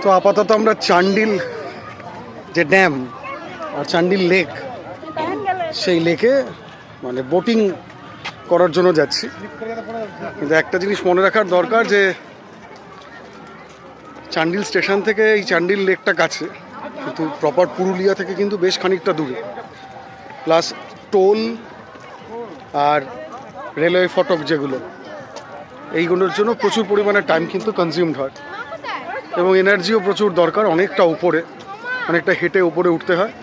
তো আপাতত আমরা চান্ডিল যে ড্যাম আর চান্ডিল লেক, সেই লেকে মানে বোটিং করার জন্য যাচ্ছি। কিন্তু একটা জিনিস মনে রাখার দরকার যে চান্ডিল স্টেশন থেকে এই চান্ডিল লেকটা কাছে, কিন্তু প্রপার পুরুলিয়া থেকে কিন্তু বেশ খানিকটা দূরে। প্লাস টোল আর রেলওয়ে ফটক যেগুলো, এইগুলোর জন্য প্রচুর পরিমাণে টাইম কিন্তু কনজিউমড হয় এবং এনার্জিও প্রচুর দরকার। অনেকটা উপরে, অনেকটা হেঁটে উপরে উঠতে হয়,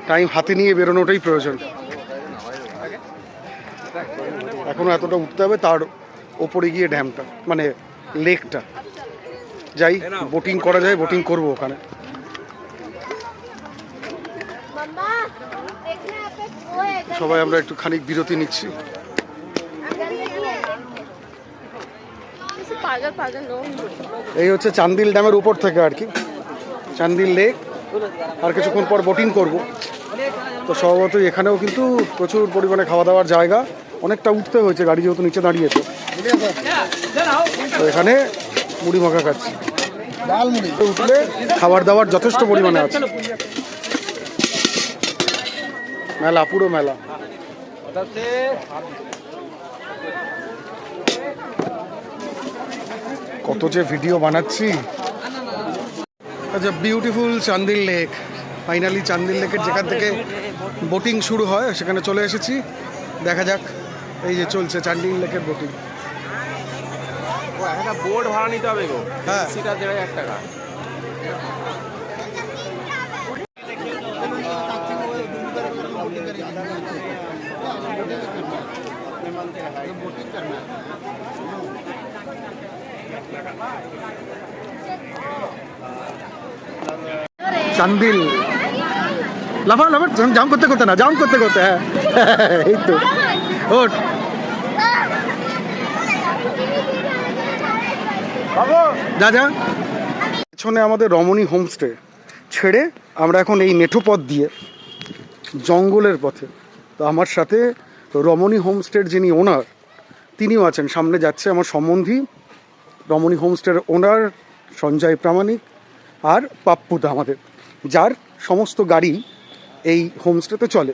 টাইম হাতে নিয়ে বেরোনোটাই প্রয়োজন। এখনও এতটা উঠতে হবে, তার ওপরে গিয়ে ড্যামটা মানে লেকটা যাই, বোটিং করা যায়, বোটিং করবো ওখানে। সবাই আমরা একটু খানিক বিরতি নিচ্ছি। এই হচ্ছে চান্দিল ড্যামের উপর থেকে আর কি চান্দিল লেক। আর কিছুক্ষণ পর বোটিং করব। তো স্বভাবতই এখানেও কিন্তু প্রচুর পরিমাণে খাওয়া দাওয়ার জায়গা, অনেকটা উঠতে হয়েছে, গাড়ি যেহেতু নিচে দাঁড়িয়েছে। তো এখানে মুড়ি মাখা খাচ্ছি, ডাল মুড়ি। উঠলে খাবার দাবার যথেষ্ট পরিমাণে আছে, মেলা, পুরো মেলা। কত যে ভিডিও বানাচ্ছি। আচ্ছা, beautiful Chandil lake. Finally Chandil লেকের যেখান থেকে বোটিং শুরু হয় সেখানে চলে এসেছি। দেখা যাক, এই যে চলছে চান্দিল লেকের বোটিং। একটা বোর্ড ভাড়া নিতে হবে গো। হ্যাঁ, সেটা 1,500 টাকা। চান্দিল লাফার লাফার জাম করতে করতে না, জাম করতে করতে। হ্যাঁ, এই তো ওঠ। যা যা। পেছনে আমাদের রমণী হোমস্টে ছেড়ে আমরা এখন এই মেঠো পথ দিয়ে জঙ্গলের পথে। তো আমার সাথে রমণী হোমস্টের যিনি ওনার, তিনিও আছেন। সামনে যাচ্ছে আমার সম্বন্ধী, রমণী হোমস্টের ওনার সঞ্জয় প্রামাণিক আর পাপ্পুদা আমাদের, যার সমস্ত গাড়ি এই হোমস্টেতে চলে।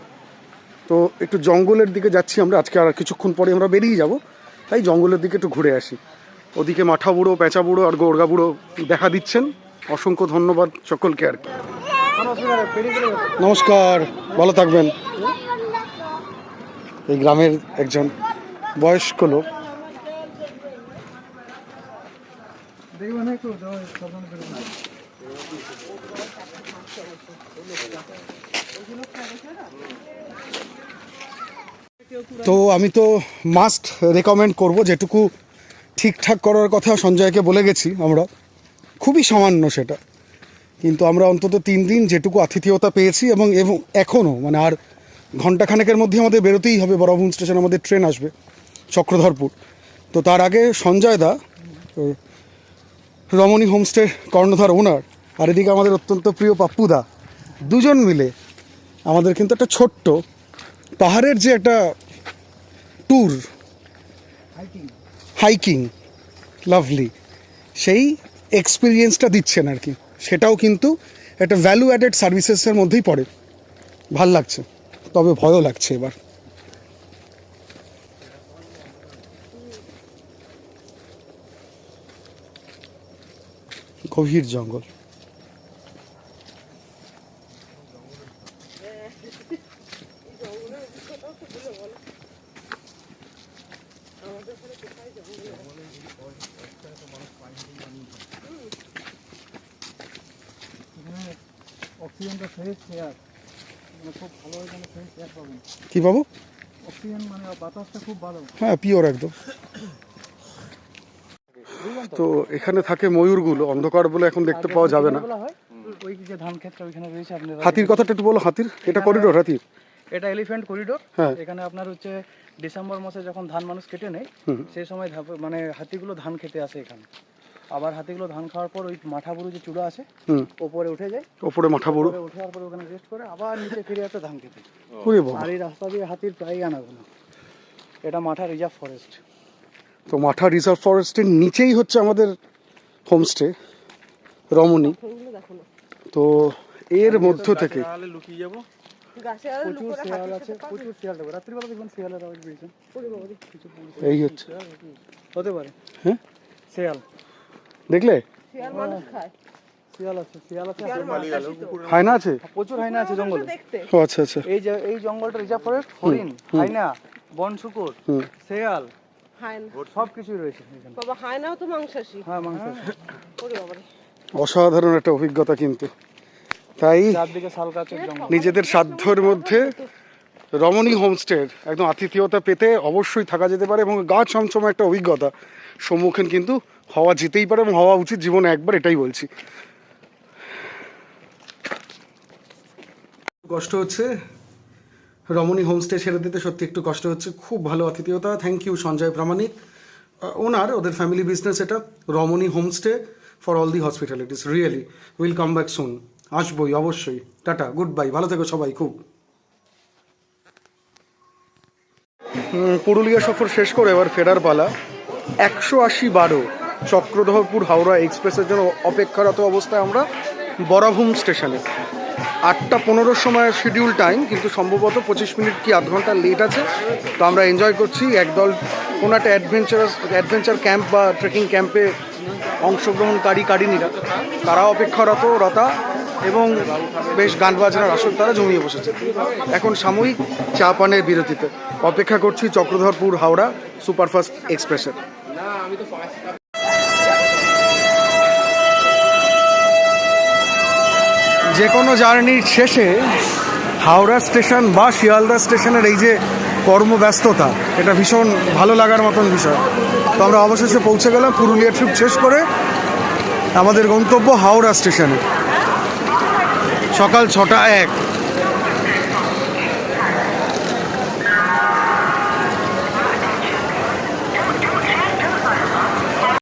তো একটু জঙ্গলের দিকে যাচ্ছি আমরা আজকে, আর কিছুক্ষণ পরে আমরা বেরিয়ে যাব। তাই জঙ্গলের দিকে একটু ঘুরে আসি। ওদিকে মাঠা বুড়ো, পেঁচা বুড়ো আর গোর্গা বুড়ো দেখা দিচ্ছেন। অসংখ্য ধন্যবাদ সকলকে আর কি। নমস্কার, ভালো থাকবেন। এই গ্রামের একজন বয়স্ক লোক। তো আমি তো মাস্ট রেকমেন্ড করব, যেটুকু ঠিকঠাক করার কথা সঞ্জয়কে বলে গেছি আমরা, খুবই সামান্য সেটা, কিন্তু আমরা অন্তত 3 দিন যেটুকু আতিথেয়তা পেয়েছি এবং এখনও মানে আর ঘণ্টাখানেকের মধ্যে আমাদের বেরোতেই হবে। বরাবুন স্টেশন আমাদের ট্রেন আসবে চক্রধরপুর। তো তার আগে সঞ্জয় দা, রমণী হোমস্টের কর্ণধার ওনার, আর এদিকে আমাদের অত্যন্ত প্রিয় পাপ্পুদা, দুজন মিলে আমাদের কিন্তু একটা ছোট্ট পাহাড়ের যে একটা ট্যুর, হাইকিং, লাভলি, সেই এক্সপিরিয়েন্সটা দিচ্ছেন আর কি। সেটাও কিন্তু একটা ভ্যালু অ্যাডেড সার্ভিসেসের মধ্যেই পড়ে। ভাল লাগছে, তবে ভয়ও লাগছে এবার। গভীর জঙ্গল। অক্সিজেনটা ফ্রেশ এয়ার, মানে খুব ভালো, এখানে ফ্রেশ এয়ার পাবেন। কি পাবো? অক্সিজেন মানে বাতাসটা খুব ভালো। হ্যাঁ, পিওর একদম। তো এখানে থাকে ময়ূরগুলো, অন্ধকার বলে এখন দেখতে পাওয়া যাবে না। ওই যে ধান ক্ষেতটা ওইখানে রয়েছে। আপনি হাতির কথাটা একটু বলো। হাতির এটা করিডোর, হাতির এটা এলিফ্যান্ট করিডোর। হ্যাঁ, এখানে আপনার হচ্ছে ডিসেম্বর মাসে যখন ধান মানুষ কেটে নেয়, সেই সময় মানে হাতিগুলো ধান খেতে আসে এখানে। আবার হাতিগুলো ধান খাওয়ার পর ওই মাঠাবুরু যে চূড়া আছে ওপরে উঠে যায়, ওপরে মাঠাবুরু উঠে যাওয়ার পর ওখানে রেস্ট করে আবার নিচে ফিরে আসে ধান খেতে। আর এই রাস্তা দিয়ে হাতির প্রায় আনাগোনা। এটা মাঠা রিজার্ভ ফরেস্ট। তো মাঠা রিজার্ভ ফরেস্টের নিচেই হচ্ছে আমাদের হোমস্টে। রমণী। তো এর মধ্য থেকে তাহলে লুকিয়ে যাবো। প্রচুর শিয়াল আছে, প্রচুর শিয়াল দেখো রাত্রিবেলা দেখবেন শিয়ালের আওয়াজ বেরিয়েছে। এই হচ্ছে, হতে পারে হ্যাঁ শিয়াল, দেখলে শিয়াল আছে, শিয়াল আছে, হায়না আছে, প্রচুর হাইনা আছে জঙ্গলে। ও আচ্ছা আচ্ছা। এই জঙ্গলটা রিজার্ভ ফরেস্ট, হরিণ, হাইনা, বন শুকর, শিয়াল, সব কিছুই রয়েছে এখানে। বাবা হায়নাও তো মাংসাশী। হ্যাঁ মাংস ওরে বাবা রে। অসাধারণ একটা অভিজ্ঞতা কিন্তু। তাই চারদিকে শাল গাছের জঙ্গল। নিজেদের সাধ্যের মধ্যে রমণী হোমস্টের একদম আতিথেয়তা পেতে অবশ্যই থাকা যেতে পারে, এবং গা ছমছম একটা অভিজ্ঞতা সম্মুখীন কিন্তু হওয়া যেতেই পারে, এবং হওয়া উচিত জীবনে একবার, এটাই বলছি। কষ্ট হচ্ছে রমণী হোমস্টে ছেড়ে দিতে, সত্যি একটু কষ্ট হচ্ছে। খুব ভালো আতিথেয়তা, থ্যাংক ইউ সঞ্জয় প্রামাণিক, ওদের ফ্যামিলি বিজনেস এটা, Ramani homestay for all the hospitalities. Really will come back soon, আসবোই অবশ্যই। টাটা, গুড বাই, ভালো থেকো সবাই খুব। পুরুলিয়া সফর শেষ করে এবার ফেরার পালা। 180-12 চক্রধরপুর হাওড়া এক্সপ্রেসের জন্য অপেক্ষারত অবস্থায় আমরা বরাভূম স্টেশনে। 8:15 সময় শিডিউল টাইম, কিন্তু সম্ভবত 25 মিনিট কি আধ ঘন্টা লেট আছে। তো আমরা এনজয় করছি। একদল কোনো একটা অ্যাডভেঞ্চার ক্যাম্প বা ট্রেকিং ক্যাম্পে অংশগ্রহণকারীরা তারা অপেক্ষারতা, এবং বেশ গান বাজনার আসর তারা জমিয়ে বসেছে। এখন সাময়িক চা পানের বিরতিতে অপেক্ষা করছি চক্রধরপুর হাওড়া সুপারফাস্ট এক্সপ্রেসের। যে কোনো জার্নির শেষে হাওড়া স্টেশন বা শিয়ালদা স্টেশনের এই যে কর্মব্যস্ততা, এটা ভীষণ ভালো লাগার মতন বিষয়। তো আমরা অবশেষে পৌঁছে গেলাম পুরুলিয়া ট্রিপ শেষ করে আমাদের গন্তব্য হাওড়া স্টেশনে। সকাল 6:01।